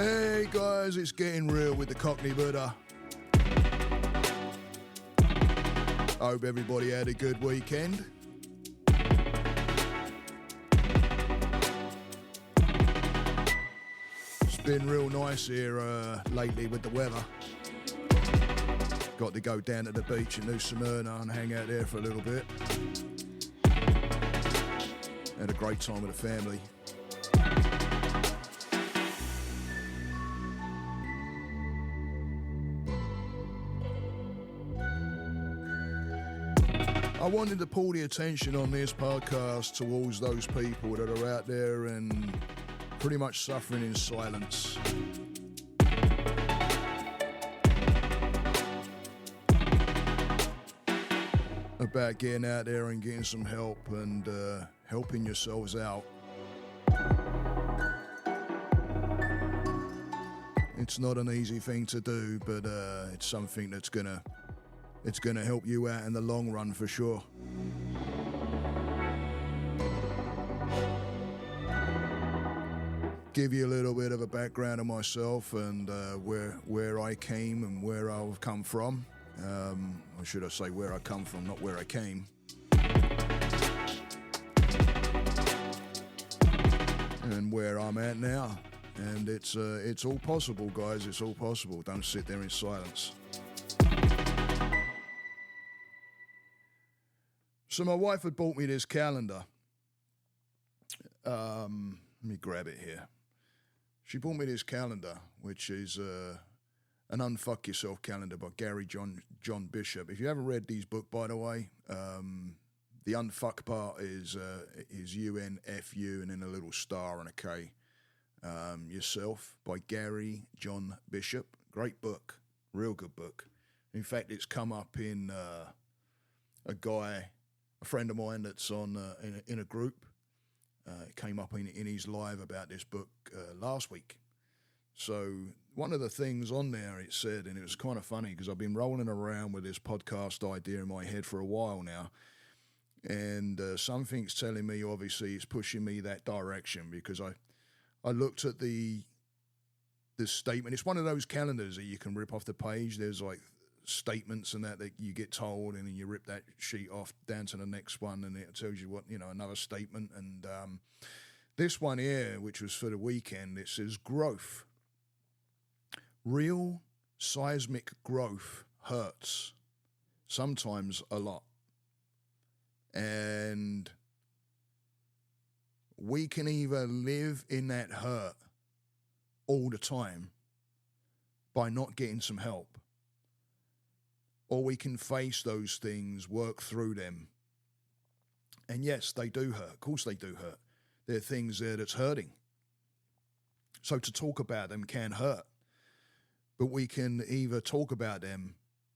Hey guys, it's Getting Real with the Cockney Buddha. I hope everybody had a good weekend. It's been real nice here lately with the weather. Got to go down to the beach in New Smyrna and hang out there for a little bit. Had a great time with the family. I wanted to pull the attention on this podcast towards those people that are out there and pretty much suffering in silence. About getting out there and getting some help and helping yourselves out. It's not an easy thing to do, but it's something that's gonna help you out in the long run for sure. Give you a little bit of a background of myself and where I came and where I've come from. Or should I say where I come from, not where I came. And where I'm at now. And it's all possible, guys. It's all possible. Don't sit there in silence. So my wife had bought me this calendar. Let me grab it here. She bought me this calendar, which is an Unfuck Yourself calendar by Gary John Bishop. If you haven't read these book, by the way, the unfuck part is UNFU and then a little star and a K. Yourself by Gary John Bishop. Great book, real good book. In fact, it's come up in a friend of mine that's on in a group. It came up in his live about this book last week. So one of the things on there, it said, and it was kind of funny because I've been rolling around with this podcast idea in my head for a while now, and something's telling me, obviously, it's pushing me that direction because I looked at the statement. It's one of those calendars that you can rip off the page. There's like statements and that you get told, and then you rip that sheet off down to the next one, and it tells you what, another statement. And this one here, which was for the weekend, it says growth. Real seismic growth hurts, sometimes a lot. And we can either live in that hurt all the time by not getting some help, or we can face those things, work through them. And yes, they do hurt. Of course they do hurt. There are things there that's hurting. So to talk about them can hurt. But we can either talk about them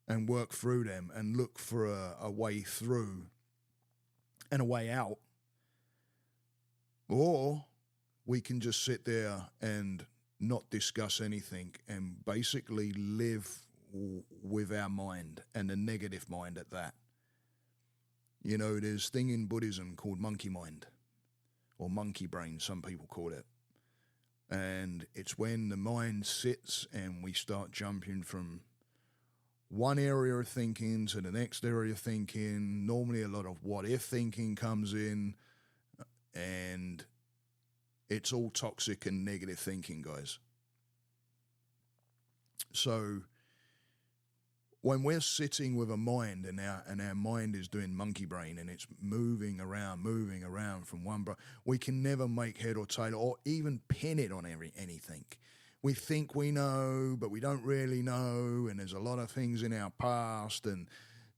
and work through them and look for a way through and a way out. Or we can just sit there and not discuss anything and basically live with our mind, and the negative mind at that. There's a thing in Buddhism called monkey mind, or monkey brain, some people call it. And it's when the mind sits and we start jumping from one area of thinking to the next area of thinking. Normally a lot of what-if thinking comes in, and it's all toxic and negative thinking, guys. So when we're sitting with a mind and our mind is doing monkey brain and it's moving around from one brain, we can never make head or tail or even pin it on anything. We think we know, but we don't really know, and there's a lot of things in our past, and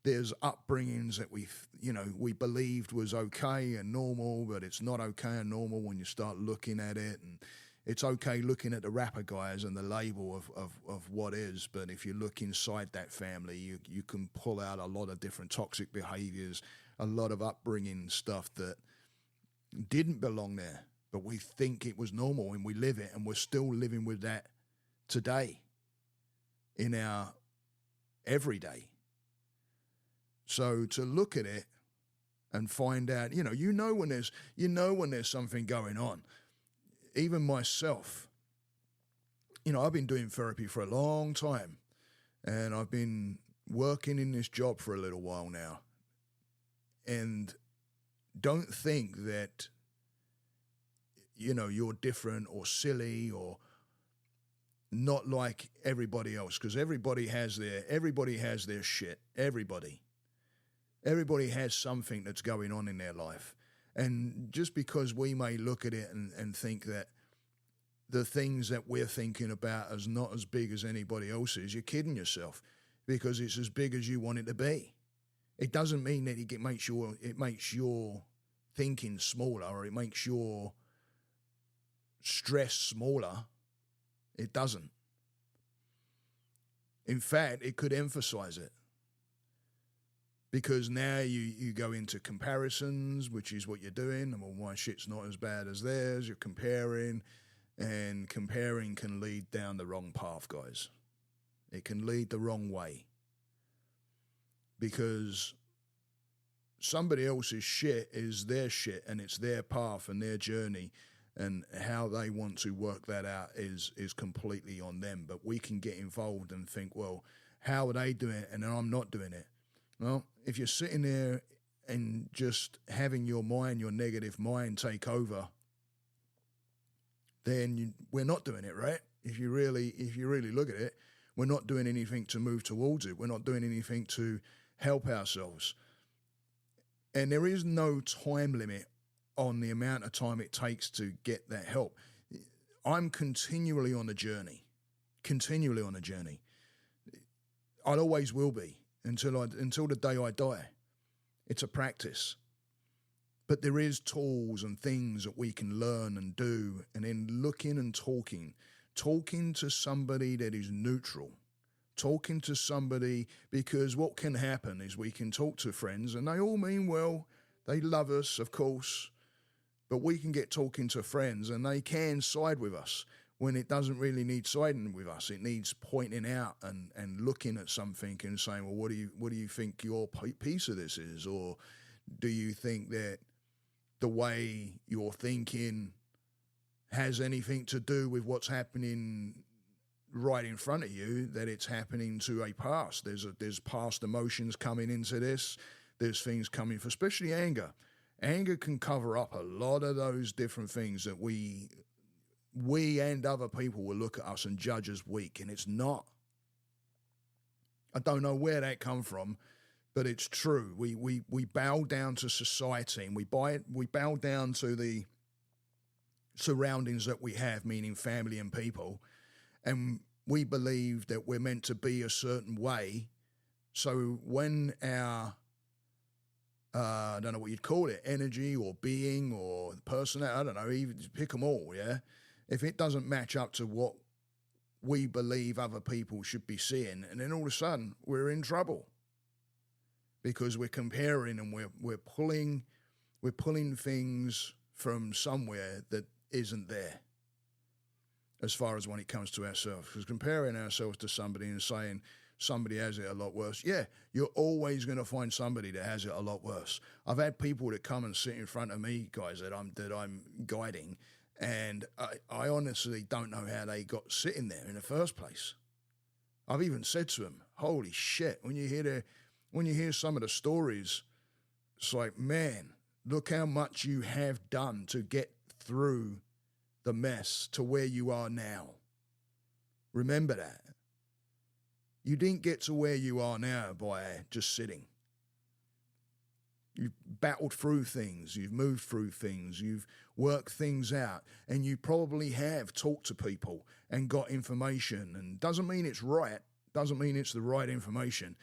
there's upbringings that we believed was okay and normal, but it's not okay and normal when you start looking at it. And it's okay looking at the rapper guys and the label of what is, but if you look inside that family, you can pull out a lot of different toxic behaviors, a lot of upbringing stuff that didn't belong there, but we think it was normal and we live it, and we're still living with that today in our everyday. So to look at it and find out, when there's something going on. Even myself, I've been doing therapy for a long time, and I've been working in this job for a little while now. And don't think that, you're different or silly or not like everybody else, because everybody has their shit. Everybody has something that's going on in their life. And just because we may look at it and think that the things that we're thinking about is not as big as anybody else's, you're kidding yourself, because it's as big as you want it to be. It doesn't mean that it makes your thinking smaller, or it makes your stress smaller. It doesn't. In fact, it could emphasize it. Because now you go into comparisons, which is what you're doing. Well, my shit's not as bad as theirs. You're comparing, and comparing can lead down the wrong path, guys. It can lead the wrong way. Because somebody else's shit is their shit, and it's their path and their journey, and how they want to work that out is completely on them. But we can get involved and think, well, how are they doing it and I'm not doing it? Well, if you're sitting there and just having your negative mind take over, then we're not doing it, right? If you really look at it, we're not doing anything to move towards it. We're not doing anything to help ourselves. And there is no time limit on the amount of time it takes to get that help. I'm continually on a journey. I always will be until the day I die. It's a practice. But there is tools and things that we can learn and do, and then looking and talking to somebody that is neutral, talking to somebody, because what can happen is we can talk to friends and they all mean well, they love us, of course, but we can get talking to friends and they can side with us when it doesn't really need siding with us. It needs pointing out and looking at something and saying, well, what do you think your piece of this is? Or do you think that the way you're thinking has anything to do with what's happening right in front of you, that it's happening to a past? There's past emotions coming into this. There's things coming for, especially anger. Anger can cover up a lot of those different things that we and other people will look at us and judge as weak, and it's not. I don't know where that come from, but it's true. We bow down to society, and we bow down to the surroundings that we have, meaning family and people, and we believe that we're meant to be a certain way. So when our I don't know what you'd call it, energy or being or personality, I don't know, even pick them all, yeah? If it doesn't match up to what we believe other people should be seeing, and then all of a sudden we're in trouble because we're comparing and we're pulling things from somewhere that isn't there, as far as when it comes to ourselves. Because comparing ourselves to somebody and saying somebody has it a lot worse, yeah, you're always going to find somebody that has it a lot worse. I've had people that come and sit in front of me, guys, that I'm guiding, and I honestly don't know how they got sitting there in the first place. I've even said to them, holy shit, when you hear some of the stories, it's like, man, look how much you have done to get through the mess to where you are now. Remember that. You didn't get to where you are now by just sitting. You've battled through things, you've moved through things, you've worked things out, and you probably have talked to people and got information. And doesn't mean it's right, doesn't mean it's the right information,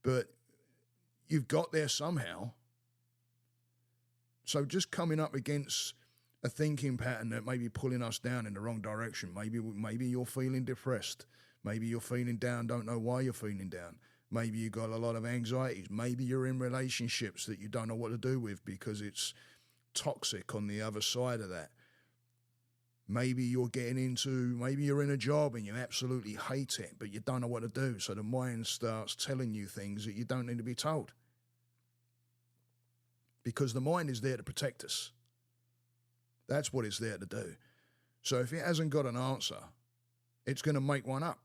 but you've got there somehow. So just coming up against a thinking pattern that may be pulling us down in the wrong direction. Maybe you're feeling depressed. Maybe you're feeling down, don't know why you're feeling down. Maybe you've got a lot of anxieties. Maybe you're in relationships that you don't know what to do with because it's toxic on the other side of that. Maybe you're in a job and you absolutely hate it, but you don't know what to do. So the mind starts telling you things that you don't need to be told. Because the mind is there to protect us. That's what it's there to do. So if it hasn't got an answer, It's going to make one up.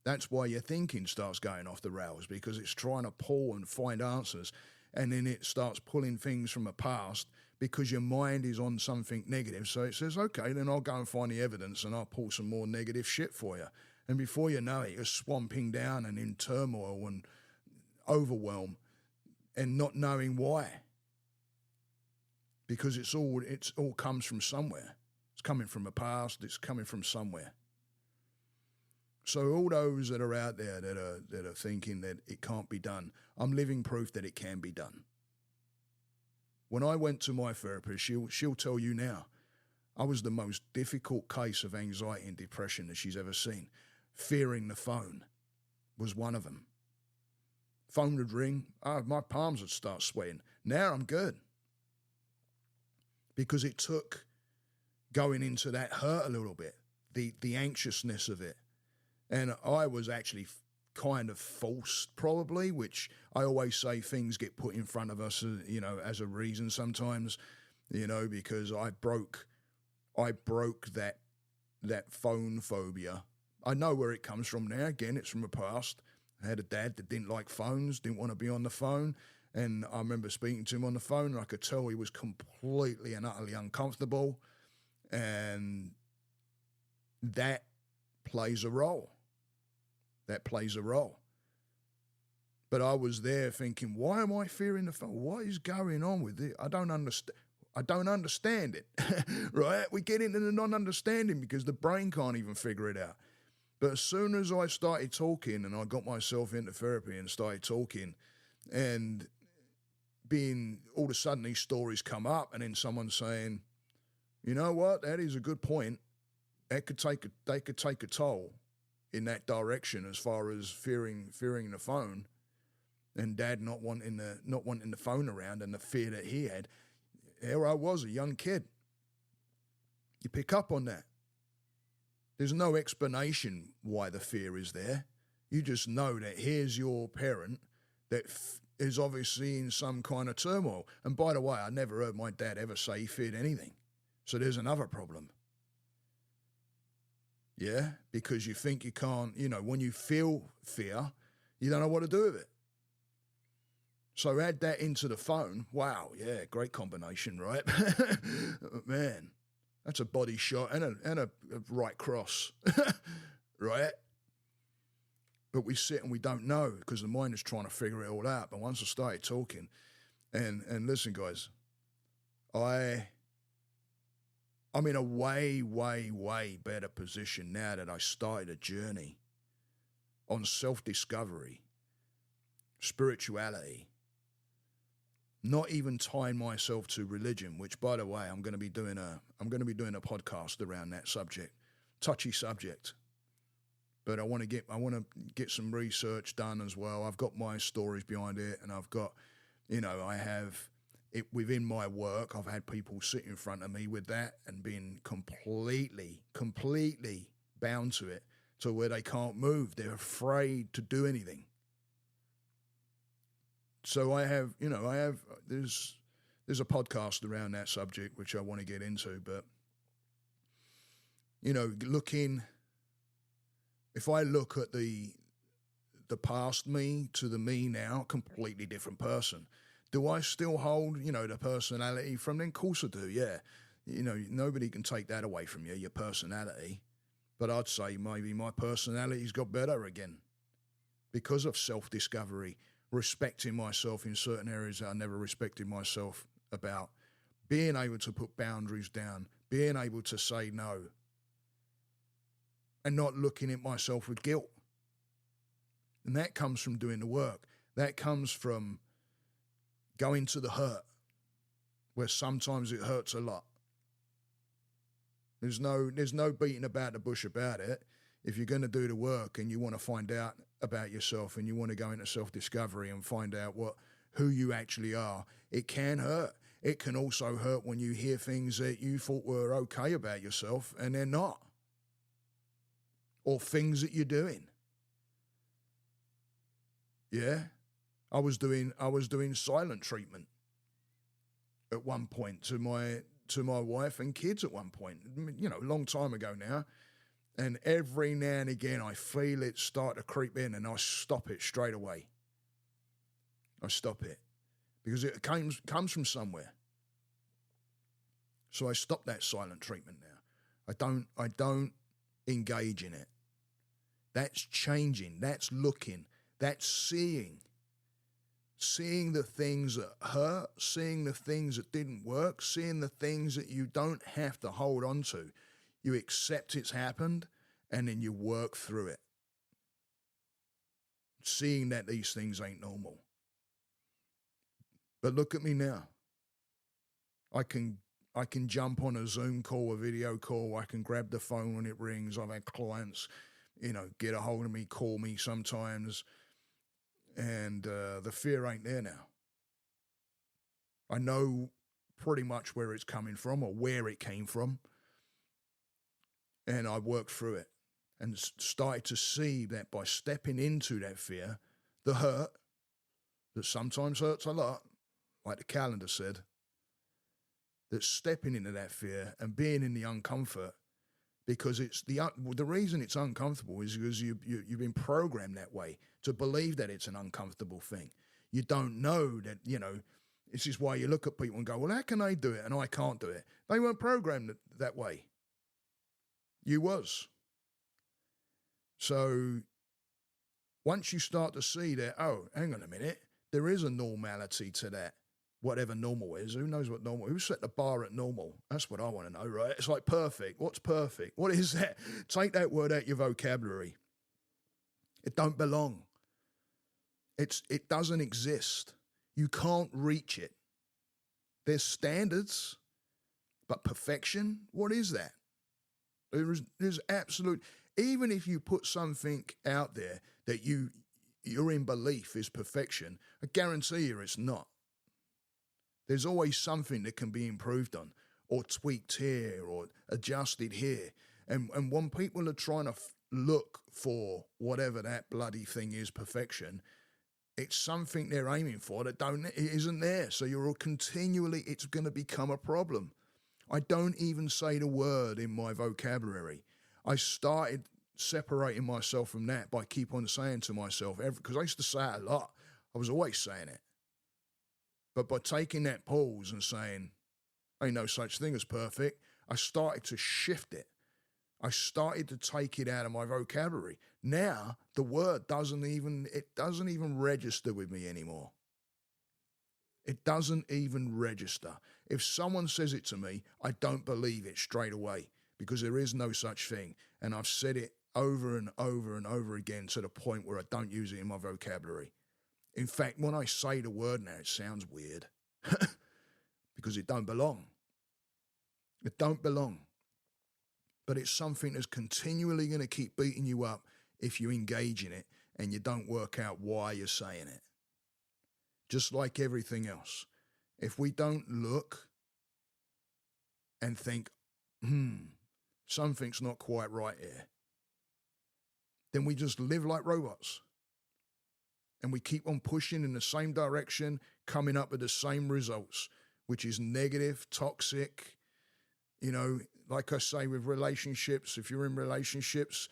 That's why your thinking starts going off the rails, because it's trying to pull and find answers, and then it starts pulling things from the past because your mind is on something negative. So it says, okay, then I'll go and find the evidence and I'll pull some more negative shit for you. And before you know it, you're swamping down and in turmoil and overwhelm and not knowing why. Because it's all comes from somewhere. It's coming from the past, it's coming from somewhere. So all those that are out there that are thinking that it can't be done, I'm living proof that it can be done. When I went to my therapist, she'll tell you now, I was the most difficult case of anxiety and depression that she's ever seen. Fearing the phone was one of them. Phone would ring, my palms would start sweating. Now I'm good. Because it took going into that hurt a little bit, the anxiousness of it. And I was actually kind of forced, probably, which I always say things get put in front of us, as a reason sometimes, because I broke that phone phobia. I know where it comes from now. Again, it's from the past. I had a dad that didn't like phones, didn't want to be on the phone. And I remember speaking to him on the phone, and I could tell he was completely and utterly uncomfortable. And that plays a role. But I was there thinking, why am I fearing the phone? What is going on with it? I don't understand it, right? We get into the non-understanding because the brain can't even figure it out. But as soon as I started talking and I got myself into therapy and started talking, and being all of a sudden these stories come up, and then someone saying, you know what, that is a good point. They could take a toll in that direction as far as fearing the phone, and Dad not wanting the phone around, and the fear that he had. Here I was, a young kid. You pick up on that. There's no explanation why the fear is there. You just know that here's your parent that is obviously in some kind of turmoil. And by the way, I never heard my dad ever say he feared anything. So there's another problem. Yeah, because you think you can't, when you feel fear, you don't know what to do with it. So add that into the phone. Wow, yeah, great combination, right? Man, that's a body shot and a right cross, right? But we sit and we don't know because the mind is trying to figure it all out. But once I started talking, and listen, guys, I'm in a way, way, way better position now that I started a journey on self-discovery, spirituality, not even tying myself to religion, which, by the way, I'm going to be doing a podcast around that subject, touchy subject. But I want to get some research done as well. I've got my stories behind it, and I've got, I have it within my work. I've had people sit in front of me with that and been completely bound to it, to where they can't move. They're afraid to do anything. So there's a podcast around that subject which I want to get into, but if I look at the past me to the me now, completely different person. Do I still hold, the personality from then? Of course I do, yeah. Nobody can take that away from you, your personality. But I'd say maybe my personality's got better again because of self-discovery, respecting myself in certain areas that I never respected myself about, being able to put boundaries down, being able to say no, and not looking at myself with guilt. And that comes from doing the work. That comes from going to the hurt, where sometimes it hurts a lot. There's no beating about the bush about it. If you're going to do the work and you want to find out about yourself and you want to go into self-discovery and find out who you actually are, it can hurt. It can also hurt when you hear things that you thought were okay about yourself and they're not. Or things that you're doing. Yeah. I was doing silent treatment at one point to my wife and kids at one point, a long time ago now. And every now and again, I feel it start to creep in, and I stop it straight away. I stop it because it comes from somewhere. So I stop that silent treatment now. I don't engage in it. That's changing. That's looking. That's seeing. Seeing the things that hurt, seeing the things that didn't work, seeing the things that you don't have to hold on to. You accept it's happened, and then you work through it. Seeing that these things ain't normal. But look at me now. I can jump on a Zoom call, a video call. I can grab the phone when it rings. I've had clients, get a hold of me, call me sometimes. And the fear ain't there now. I know pretty much where it's coming from or where it came from. And I worked through it and started to see that by stepping into that fear, the hurt, that sometimes hurts a lot, like the calendar said, that stepping into that fear and being in the uncomfort, because it's the reason it's uncomfortable is because you've been programmed that way to believe that it's an uncomfortable thing. You don't know that, this is why you look at people and go, well, how can they do it and I can't do it? They weren't programmed that way. You was. So once you start to see that, oh, hang on a minute, there is a normality to that, whatever normal is. Who knows what normal? Who set the bar at normal? That's what I want to know, right? It's like perfect. What's perfect? What is that? Take that word out your vocabulary. It don't belong. It doesn't exist. You can't reach it. There's standards, but perfection, what is that? There's absolute, even if you put something out there that you're in belief is perfection, I guarantee you it's not. There's always something that can be improved on or tweaked here or adjusted here. And when people are trying to look for whatever that bloody thing is, perfection, it's something they're aiming for that isn't there. So you're continually, it's going to become a problem. I don't even say the word in my vocabulary. I started separating myself from that by keep on saying to myself, because I used to say it a lot. I was always saying it. But by taking that pause and saying, ain't no such thing as perfect, I started to shift it. I started to take it out of my vocabulary. Now the word doesn't even register with me anymore. It doesn't even register. If someone says it to me, I don't believe it straight away because there is no such thing. And I've said it over and over and over again to the point where I don't use it in my vocabulary. In fact, when I say the word now, it sounds weird because it don't belong. It don't belong. But it's something that's continually going to keep beating you up if you engage in it and you don't work out why you're saying it. Just like everything else. If we don't look and think, something's not quite right here, then we just live like robots. And we keep on pushing in the same direction, coming up with the same results, which is negative, toxic. Like I say with relationships, if you're in relationships,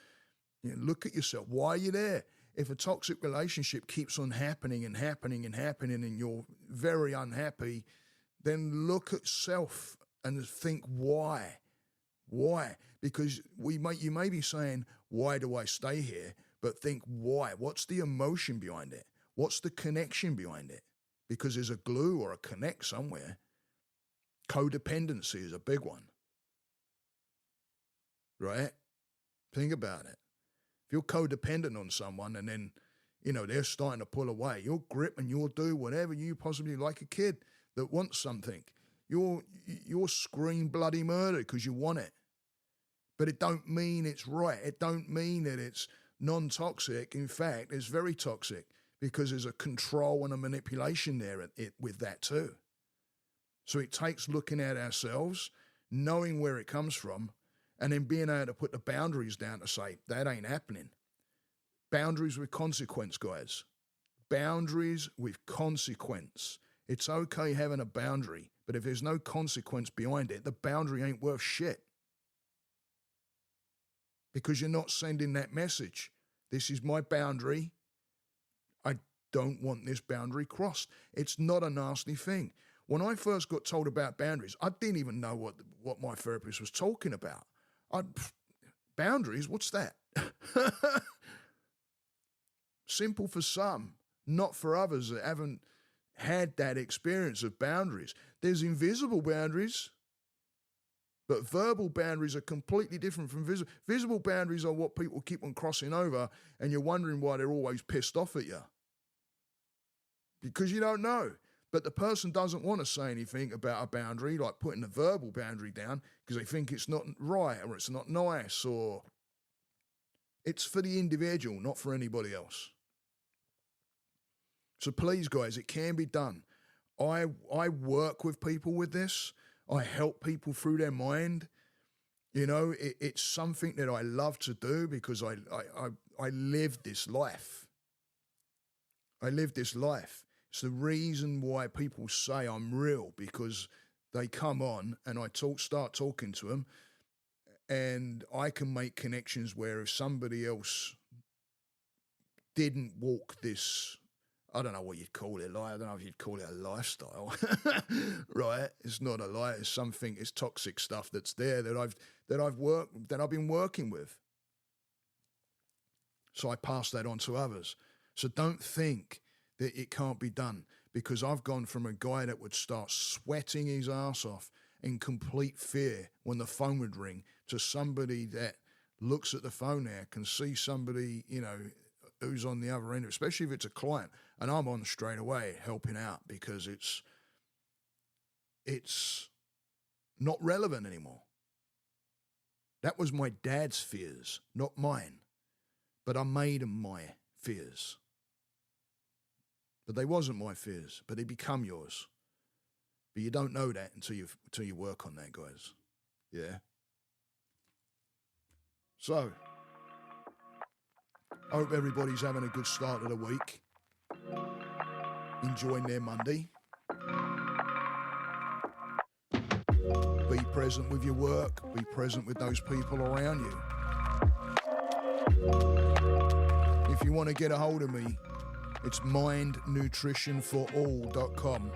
look at yourself. Why are you there? If a toxic relationship keeps on happening and happening and happening and you're very unhappy, then look at self and think why? Why? Because you may be saying, why do I stay here? But think why? What's the emotion behind it? What's the connection behind it? Because there's a glue or a connect somewhere. Codependency is a big one. Right? Think about it. If you're codependent on someone and then, they're starting to pull away, you'll grip and you'll do whatever you possibly like a kid that wants something. You'll scream bloody murder because you want it. But it don't mean it's right. It don't mean that it's non-toxic. In fact, it's very toxic because there's a control and a manipulation there with that too. So it takes looking at ourselves, knowing where it comes from, and then being able to put the boundaries down to say, that ain't happening. Boundaries with consequence, guys. Boundaries with consequence. It's okay having a boundary, but if there's no consequence behind it, the boundary ain't worth shit. because you're not sending that message. This is my boundary. I don't want this boundary crossed. It's not a nasty thing. When I first got told about boundaries, I didn't even know what my therapist was talking about. Boundaries, what's that? Simple for some, not for others that haven't had that experience of boundaries. There's invisible boundaries, but verbal boundaries are completely different from visible. Visible boundaries are what people keep on crossing over, and you're wondering why they're always pissed off at you. Because you don't know. But the person doesn't want to say anything about a boundary, like putting a verbal boundary down, because they think it's not right or it's not nice, or it's for the individual, not for anybody else. So please, guys, it can be done. I work with people with this. I help people through their mind. You know, it's something that I love to do because I live this life. I live this life. It's the reason why people say I'm real, because they come on and I start talking to them, and I can make connections where if somebody else didn't walk this, I don't know what you'd call it, I don't know if you'd call it a lifestyle, right? It's not a lie. It's something. It's toxic stuff that's there that I've been working with. So I pass that on to others. So don't think that it can't be done, because I've gone from a guy that would start sweating his ass off in complete fear when the phone would ring to somebody that looks at the phone there, can see somebody, you know, who's on the other end, especially if it's a client, and I'm on straight away helping out because it's not relevant anymore. That was my dad's fears, not mine, but I made them my fears. But they wasn't my fears, but they become yours. But you don't know that until you work on that, guys. Yeah. So, I hope everybody's having a good start of the week. Enjoying their Monday. Be present with your work. Be present with those people around you. If you want to get a hold of me, it's mindnutritionforall.com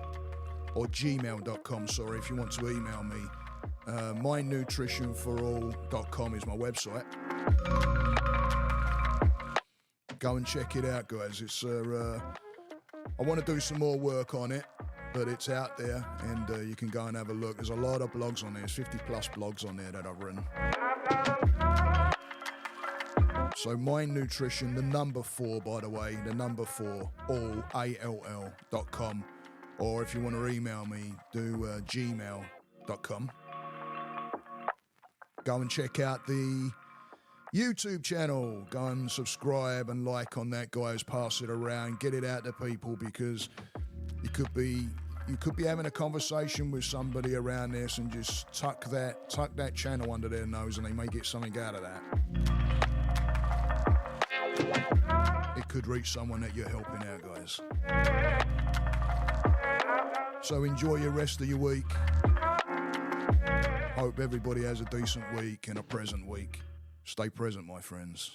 or gmail.com, sorry, if you want to email me. Mindnutritionforall.com is my website. Go and check it out, guys. It's I want to do some more work on it, but it's out there, and you can go and have a look. There's a lot of blogs on there. There's 50 plus blogs on there that I've written. So Mind Nutrition, the number 4, by the way, the number 4, all, ALL.com. Or if you want to email me, do gmail.com. Go and check out the YouTube channel. Go and subscribe and like on that, guys. Pass it around. Get it out to people, because you could be having a conversation with somebody around this and just tuck that channel under their nose, and they may get something out of that. It could reach someone that you're helping out, guys. So enjoy your rest of your week. Hope everybody has a decent week and a present week. Stay present, my friends.